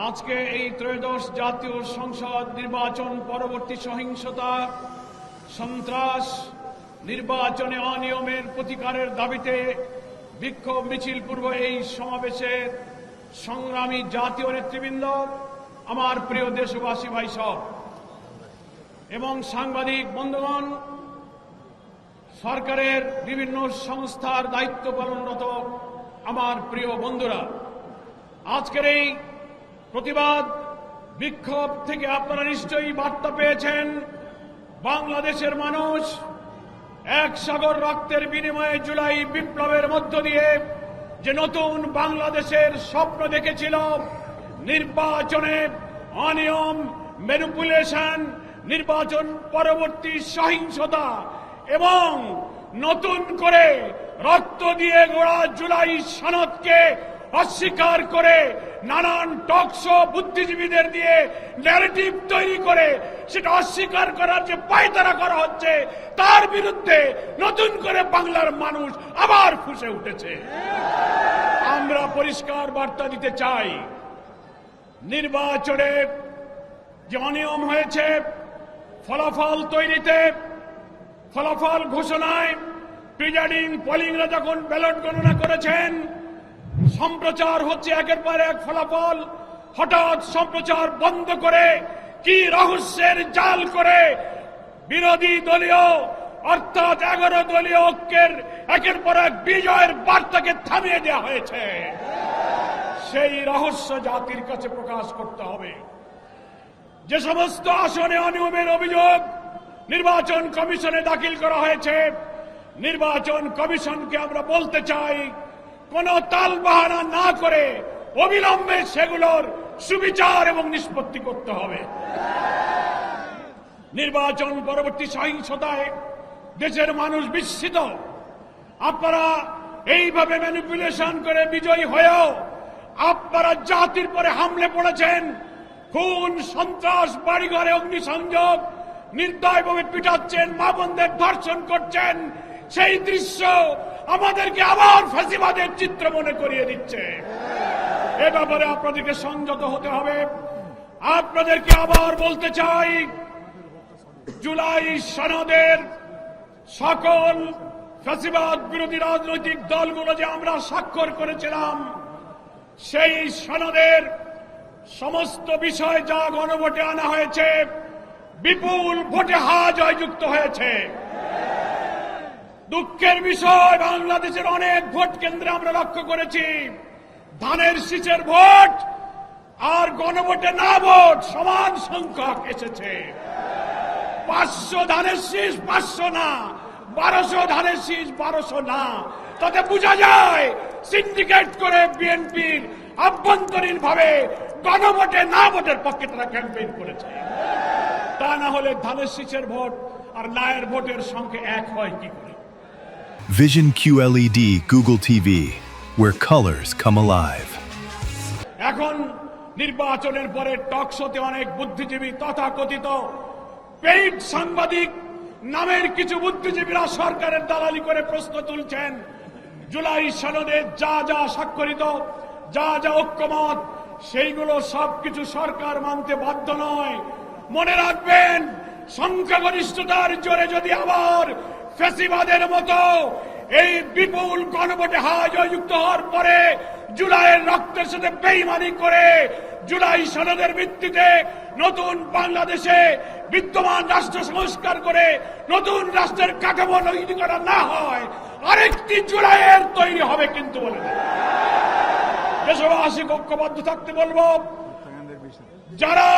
আজকে এই ত্রয়োদশ জাতীয় সংসদ নির্বাচন পরবর্তী সহিংসতা, সন্ত্রাস, নির্বাচনে অনিয়মের প্রতিকারের দাবিতে বিক্ষোভ মিছিল পূর্ব এই সমাবেশের সংগ্রামী জাতীয় নেতৃবৃন্দ, আমার প্রিয় দেশবাসী ভাই সব এবং সাংবাদিক বন্ধুগণ, সরকারের বিভিন্ন সংস্থার দায়িত্ব পালনরত আমার প্রিয় বন্ধুরা, আজকের এই প্রতিবাদ বিক্ষোভ থেকে আপনারা নিশ্চয়ই বার্তা পেয়েছেন। বাংলাদেশের মানুষ এক সাগর রক্তের বিনিময়ে জুলাই বিপ্লবের মধ্য দিয়ে যে নতুন বাংলাদেশের স্বপ্ন দেখেছিল, নির্বাচনে অনিয়ম, ম্যানিপুলেশন, নির্বাচন পরবর্তী সহিংসতা এবং নতুন করে রক্ত দিয়ে গড়া জুলাই সনদকে অস্বীকার করে নানান টকশো বুদ্ধিজীবীদের দিয়ে ন্যারেটিভ তৈরি করে সেটা অস্বীকার করার যে পায়তারা করা হচ্ছে, তার বিরুদ্ধে নতুন করে বাংলার মানুষ আবার ফুঁসে উঠেছে। আমরা পরিষ্কার বার্তা দিতে চাই, নির্বাচনে যে অনিয়ম হয়েছে, ফলাফল তৈরিতে, ফলাফল ঘোষণায়, প্রিজাইডিং পোলিংরা যখন ব্যালট গণনা করেছেন, সম্প্রচার হচ্ছে একের পর এক ফলাফল, হঠাৎ সম্প্রচার বন্ধ করে কি রহস্যের জাল করে বিরোধী দলীয় অর্থাৎ 11 দলীয় ঐক্যের একের পর এক বিজয়ের বার্তাকে থামিয়ে দেওয়া হয়েছে। সেই রহস্য জাতির কাছে প্রকাশ করতে হবে। যে সমস্ত আসনে অনিয়মের অভিযোগ নির্বাচন কমিশনে দাখিল করা হয়েছে, নির্বাচন কমিশনকে আমরা বলতে চাই, কোন তালবাহানা না করে অবিলম্বে সেগুলোর সুবিচার এবং নিষ্পত্তি করতে হবে। নির্বাচন পরবর্তী সহিংসতায় দেশের মানুষ বিস্মিত। আপনারা এইভাবে ম্যানিপুলেশন করে বিজয়ী হয়েও আপনারা জাতির পরে হামলে পড়েছেন, খুন, সন্ত্রাস, বাড়িঘরে অগ্নিসংযোগ, নির্দয়ভাবে পিটাচ্ছেন, মা বোনদের ধর্ষণ করছেন। সেই দৃশ্য আমাদেরকে আবার ফ্যাসিবাদের চিত্র মনে করিয়ে দিচ্ছে। এ ব্যাপারে আপনাদেরকে সংযত হতে হবে। আপনাদেরকে আবার বলতে চাই, জুলাই সনদের সকল ফ্যাসিবাদ বিরোধী রাজনৈতিক দলগুলো যে আমরা স্বাক্ষর করেছিলাম, সেই সনদের সমস্ত বিষয় যা গণভোটে আনা হয়েছে, বিপুল ভোটে হা জয়যুক্ত হয়েছে। দুঃখের বিষয়, বাংলাদেশের অনেক ভোট কেন্দ্রে আমরা লক্ষ্য করেছি ধানের শীষের ভোট আর গণভোটে না ভোট সমান সংখ্যক এসেছে। 500 ধানের শীষ 500 না, 1200 ধানের শীষ 1200 না। তাতে বোঝা যায় সিন্ডিকেট করে বিএনপির আভ্যন্তরীণ ভাবে গণভোটে না ভোটের পক্ষে তারা ক্যাম্পেইন করেছে। তা না হলে ধানের শীষের ভোট আর নায়ের ভোটের সংখ্যা এক হয় কি করে? Vision QLED Google TV, where colors come alive. এখন নির্বাচনের পরে টকশোতে অনেক বুদ্ধিজীবী তথাকথিত পেইড সাংবাদিক নামের কিছু বুদ্ধিজীবীরা সরকারের দালালি করে প্রশ্ন তুলছেন, জুলাই সনদে যা যা স্বাক্ষরিত, যা যা ঐক্যমত, সেইগুলো সবকিছু সরকার মানতে বাধ্য নয়। মনে রাখবেন, সংখ্যাগরিষ্ঠতার জোরে যদি আবার ফ্যাসিবাদের মতো এই বিপুল গণভোটে হা জয়যুক্ত হওয়ার পরে জুলাইয়ের রক্তের সাথে বেইমানি করে জুলাই সনদের ভিত্তিতে নতুন বাংলাদেশে বিদ্যমান রাষ্ট্র সংস্কার করে নতুন রাষ্ট্রের কাঠামো তৈরি করা না হয়, আরেকটি জুলাইয়ের তৈরি হবে কিন্তু বলে দেশবাসী ঐক্যবদ্ধ থাকতে বলবো। যারা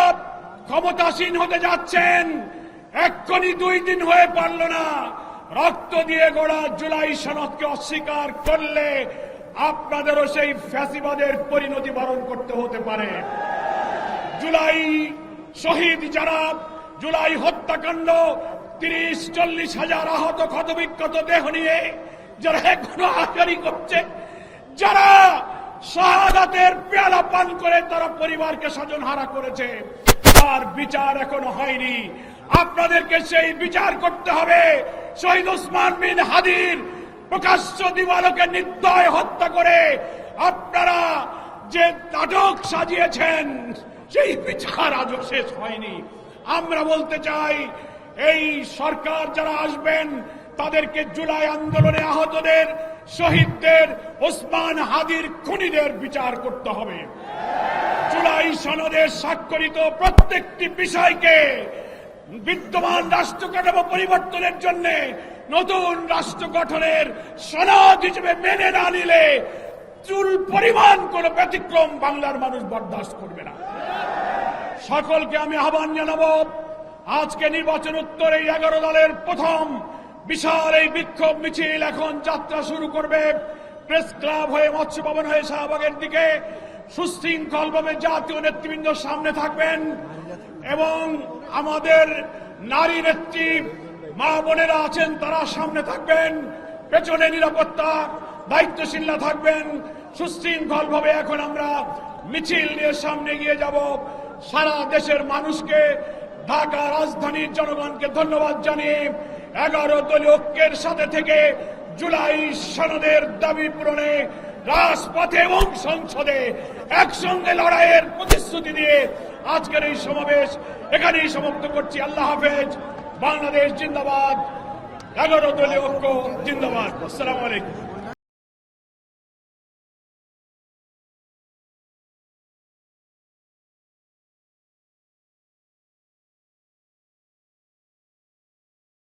ক্ষমতাসীন হতে যাচ্ছেন, এক্ষুনি 2 দিন হয়ে পারল না, রক্ত দিয়ে গড়া জুলাই সনদকে অস্বীকার করলে আপনাদেরও সেই ফ্যাসিবাদের পরিণতি বরণ করতে হতে পারে। জুলাই শহীদ যারা, জুলাই হত্যাকাণ্ড, 30-40 হাজার আহত ক্ষতবিক্ষত দেহ নিয়ে যারা এখনো আহারি করছে, যারা শাহাদাতের পেয়ালা পান করে তারা পরিবারকে স্বজনহারা করেছে, তার বিচার এখনো হয়নি। আপনাদেরকে সেই বিচার করতে হবে। শহীদ ওসমান বিন হাদির প্রকাশ্য দিবালোকে নির্দয় হত্যা করে আপনারা যে নাটক সাজিয়েছেন সেই বিচার আজও শেষ হয়নি। আমরা বলতে চাই এই সরকার যারা আসবেন তাদেরকে জুলাই আন্দোলনে আহতদের, শহীদদের, ওসমান হাদির খুনিদের বিচার করতে হবে। জুলাই সনদে স্বাক্ষরিত প্রত্যেকটি বিষয়কে বিদ্যমান রাষ্ট্র কাঠামো পরিবর্তনের জন্য নতুন রাষ্ট্র গঠনের সনদ হিসেবে মেনে না নিলে চুল পরিমাণ কোন ব্যতিক্রম বাংলার মানুষ বরদাস্ত করবে না। সকলকে আমি আহ্বান জানাবো, আজকে নির্বাচন উত্তর এই 11 দলের প্রথম বিশাল এই বিক্ষোভ মিছিল এখন যাত্রা শুরু করবে। প্রেস ক্লাব হয়ে, মৎস্য ভবন হয়ে শাহবাগের দিকে সুশৃঙ্খলভাবে জাতীয় নেতৃবৃন্দ সামনে থাকবেন এবং আমাদের নারী নেত্রী মা বোনেরা আছেন তারা সামনে থাকবেন, পেছনে নিরাপত্তা দায়িত্বশীলরা থাকবেন। সুশৃঙ্খলভাবে এখন আমরা মিছিল নিয়ে সামনে গিয়ে যাব। সারা দেশের মানুষকে, ঢাকা রাজধানীর জনগণকে ধন্যবাদ জানিয়ে 11 দলীয় ঐক্যের সাথে থেকে জুলাই সনদের দাবি পূরণে রাজপথে এবং সংসদে একসঙ্গে লড়াইয়ের প্রতিশ্রুতি দিয়ে আজকের এই সমাবেশ এখানেই সমাপ্ত করছি। আল্লাহ হাফেজ। বাংলাদেশ জিন্দাবাদ। 11 দলীয় ঐক্য জিন্দাবাদ। আসসালামু আলাইকুম।